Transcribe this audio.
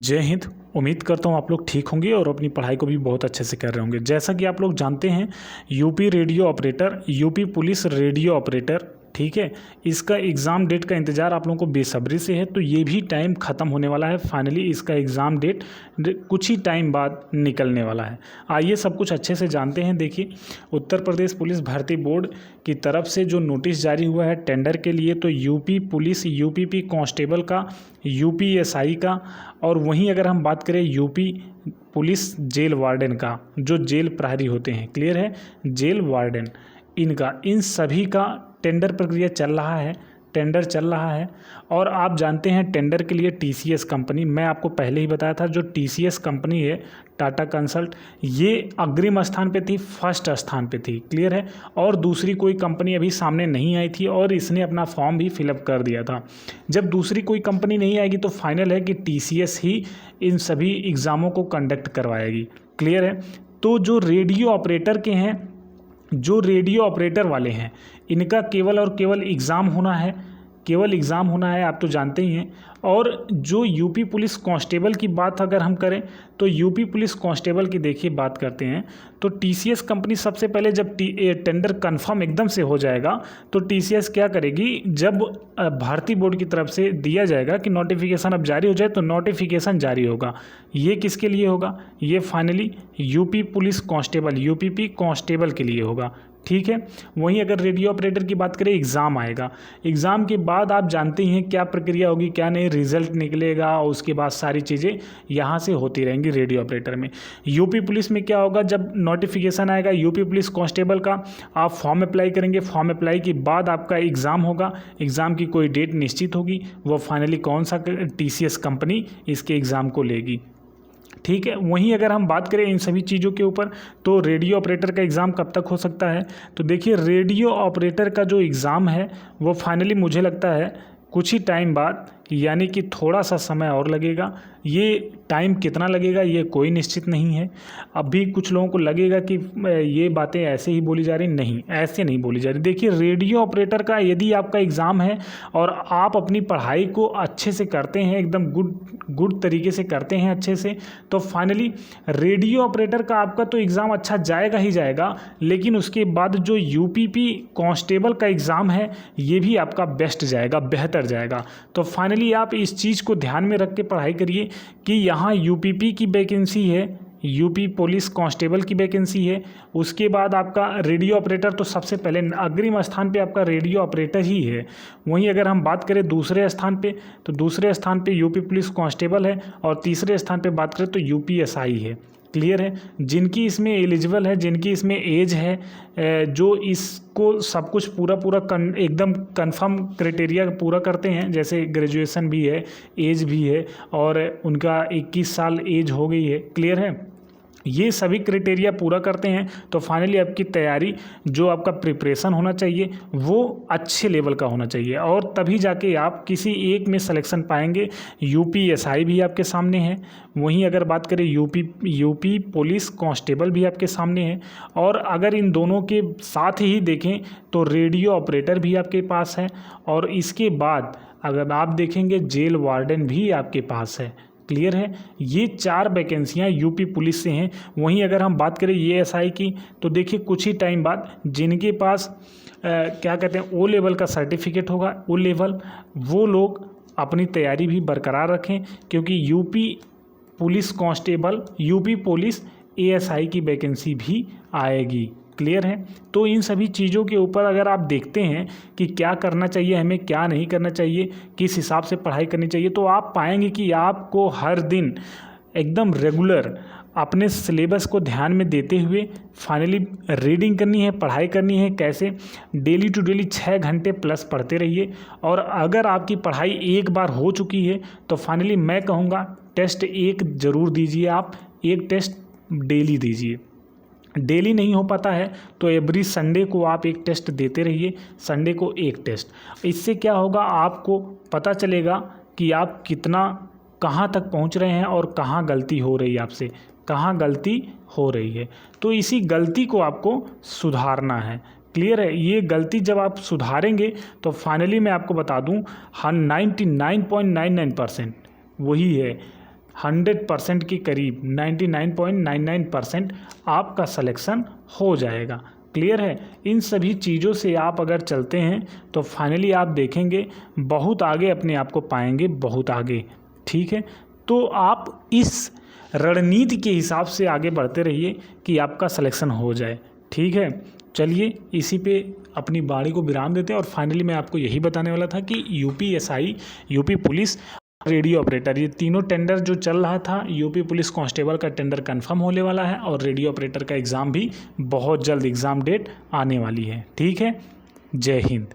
जय हिंद। उम्मीद करता हूँ आप लोग ठीक होंगे और अपनी पढ़ाई को भी बहुत अच्छे से कर रहे होंगे। जैसा कि आप लोग जानते हैं, UP radio operator, UP police radio operator, ठीक है, इसका एग्ज़ाम डेट का इंतज़ार आप लोगों को बेसब्री से है। तो ये भी टाइम ख़त्म होने वाला है। फाइनली इसका एग्ज़ाम डेट कुछ ही टाइम बाद निकलने वाला है। आइए सब कुछ अच्छे से जानते हैं। देखिए, उत्तर प्रदेश पुलिस भर्ती बोर्ड की तरफ से जो नोटिस जारी हुआ है टेंडर के लिए, तो यूपी पुलिस, यूपीपी कांस्टेबल का, यूपीएसआई का, और वहीं अगर हम बात करें यूपी पुलिस जेल वार्डन का, जो जेल प्रहरी होते हैं, क्लियर है, जेल वार्डन, इन सभी का टेंडर प्रक्रिया चल रहा है, टेंडर चल रहा है। और आप जानते हैं टेंडर के लिए टीसीएस कंपनी, मैं आपको पहले ही बताया था, जो टीसीएस कंपनी है, टाटा कंसल्ट, ये अग्रिम स्थान पे थी, फर्स्ट स्थान पे थी, क्लियर है। और दूसरी कोई कंपनी अभी सामने नहीं आई थी और इसने अपना फॉर्म भी फिलअप कर दिया था। जब दूसरी कोई कंपनी नहीं आएगी तो फाइनल है कि टीसीएस ही इन सभी एग्ज़ामों को कंडक्ट करवाएगी, क्लियर है। तो जो रेडियो ऑपरेटर के हैं, जो रेडियो ऑपरेटर वाले हैं, इनका केवल और केवल एग्ज़ाम होना है, केवल एग्ज़ाम होना है, आप तो जानते ही हैं। और जो यूपी पुलिस कांस्टेबल की बात अगर हम करें, तो यूपी पुलिस कांस्टेबल की देखिए बात करते हैं, तो टीसीएस कंपनी सबसे पहले जब टेंडर कंफर्म एकदम से हो जाएगा तो टीसीएस क्या करेगी, जब भारतीय बोर्ड की तरफ से दिया जाएगा कि नोटिफिकेशन अब जारी हो जाए, तो नोटिफिकेशन जारी होगा। ये किसके लिए होगा? ये finally UP police constable, UPP constable के लिए होगा, ठीक है। वहीं अगर रेडियो ऑपरेटर की बात करें, एग्ज़ाम आएगा, एग्ज़ाम के बाद आप जानते हैं क्या प्रक्रिया होगी, क्या नहीं, रिजल्ट निकलेगा और उसके बाद सारी चीज़ें यहाँ से होती रहेंगी रेडियो ऑपरेटर में। यूपी पुलिस में क्या होगा, जब नोटिफिकेशन आएगा यूपी पुलिस कांस्टेबल का, आप फॉर्म अप्लाई करेंगे, फॉर्म अप्लाई के बाद आपका एग्ज़ाम होगा, एग्ज़ाम की कोई डेट निश्चित होगी, वो फाइनली कौन सा टीसीएस कंपनी इसके एग्ज़ाम को लेगी, ठीक है। वहीं अगर हम बात करें इन सभी चीज़ों के ऊपर, तो रेडियो ऑपरेटर का एग्ज़ाम कब तक हो सकता है, तो देखिए रेडियो ऑपरेटर का जो एग्ज़ाम है वो फाइनली मुझे लगता है कुछ ही टाइम बाद, यानी कि थोड़ा सा समय और लगेगा। ये टाइम कितना लगेगा ये कोई निश्चित नहीं है। अभी कुछ लोगों को लगेगा कि ये बातें ऐसे ही बोली जा रही, नहीं, ऐसे नहीं बोली जा रही। देखिए, रेडियो ऑपरेटर का यदि आपका एग्ज़ाम है और आप अपनी पढ़ाई को अच्छे से करते हैं, एकदम गुड तरीके से करते हैं अच्छे से, तो फाइनली रेडियो ऑपरेटर का आपका तो एग्ज़ाम अच्छा जाएगा ही जाएगा। लेकिन उसके बाद जो यूपीपी कांस्टेबल का एग्ज़ाम है, ये भी आपका बेस्ट जाएगा, बेहतर जाएगा। तो फाइनली आप इस चीज़ को ध्यान में रख के पढ़ाई करिए कि यहाँ यूपीपी की वैकेंसी है, यूपी पुलिस कांस्टेबल की वैकेंसी है, उसके बाद आपका रेडियो ऑपरेटर, तो सबसे पहले अग्रिम स्थान पे आपका रेडियो ऑपरेटर ही है। वहीं अगर हम बात करें दूसरे स्थान पे, तो दूसरे स्थान पे यूपी पुलिस कांस्टेबल है और तीसरे स्थान पे बात करें तो यूपीएसआई है, क्लियर है। जिनकी इसमें एलिजिबल है, जिनकी इसमें एज है, जो इसको सब कुछ पूरा एकदम कंफर्म क्राइटेरिया पूरा करते हैं, जैसे ग्रेजुएशन भी है, एज भी है और उनका 21 साल एज हो गई है, क्लियर है, ये सभी क्राइटेरिया पूरा करते हैं, तो फाइनली आपकी तैयारी, जो आपका प्रिपरेशन होना चाहिए वो अच्छे लेवल का होना चाहिए, और तभी जाके आप किसी एक में सिलेक्शन पाएंगे। यूपीएसआई भी आपके सामने है, वहीं अगर बात करें यूपी पुलिस कांस्टेबल भी आपके सामने है, और अगर इन दोनों के साथ ही देखें तो रेडियो ऑपरेटर भी आपके पास है, और इसके बाद अगर आप देखेंगे जेल वार्डन भी आपके पास है, क्लियर है। ये 4 वैकेंसियाँ यूपी पुलिस से हैं। वहीं अगर हम बात करें एएसआई की, तो देखिए कुछ ही टाइम बाद जिनके पास क्या कहते हैं, ओ लेवल का सर्टिफिकेट होगा, ओ लेवल, वो लोग अपनी तैयारी भी बरकरार रखें, क्योंकि UP police constable, UP police ASI की वैकेंसी भी आएगी, क्लियर है। तो इन सभी चीज़ों के ऊपर अगर आप देखते हैं कि क्या करना चाहिए हमें, क्या नहीं करना चाहिए, किस हिसाब से पढ़ाई करनी चाहिए, तो आप पाएंगे कि आपको हर दिन एकदम रेगुलर अपने सिलेबस को ध्यान में देते हुए फाइनली रीडिंग करनी है, पढ़ाई करनी है। कैसे? डेली टू डेली 6 घंटे प्लस पढ़ते रहिए। और अगर आपकी पढ़ाई एक बार हो चुकी है तो फाइनली मैं कहूँगा टेस्ट एक ज़रूर दीजिए, आप एक टेस्ट डेली दीजिए। डेली नहीं हो पाता है तो एवरी संडे को आप एक टेस्ट देते रहिए, संडे को एक टेस्ट। इससे क्या होगा, आपको पता चलेगा कि आप कितना, कहाँ तक पहुँच रहे हैं और कहाँ गलती हो रही है आपसे, कहाँ गलती हो रही है। तो इसी गलती को आपको सुधारना है, क्लियर है। ये गलती जब आप सुधारेंगे तो फाइनली मैं आपको बता दूं, 99.99% वही है, 100% के करीब 99.99% आपका सिलेक्शन हो जाएगा। क्लियर है? इन सभी चीज़ों से आप अगर चलते हैं तो फाइनली आप देखेंगे बहुत आगे अपने आप को पाएंगे, बहुत आगे। ठीक है, तो आप इस रणनीति के हिसाब से आगे बढ़ते रहिए कि आपका सिलेक्शन हो जाए। ठीक है, चलिए इसी पे अपनी बाड़ी को विराम देते हैं। और फाइनली मैं आपको यही बताने वाला था कि UPSI, UP police, radio operator, ये तीनों टेंडर जो चल रहा था, यूपी पुलिस कांस्टेबल का टेंडर कंफर्म होने वाला है और रेडियो ऑपरेटर का एग्ज़ाम भी बहुत जल्द एग्ज़ाम डेट आने वाली है। ठीक है, जय हिंद।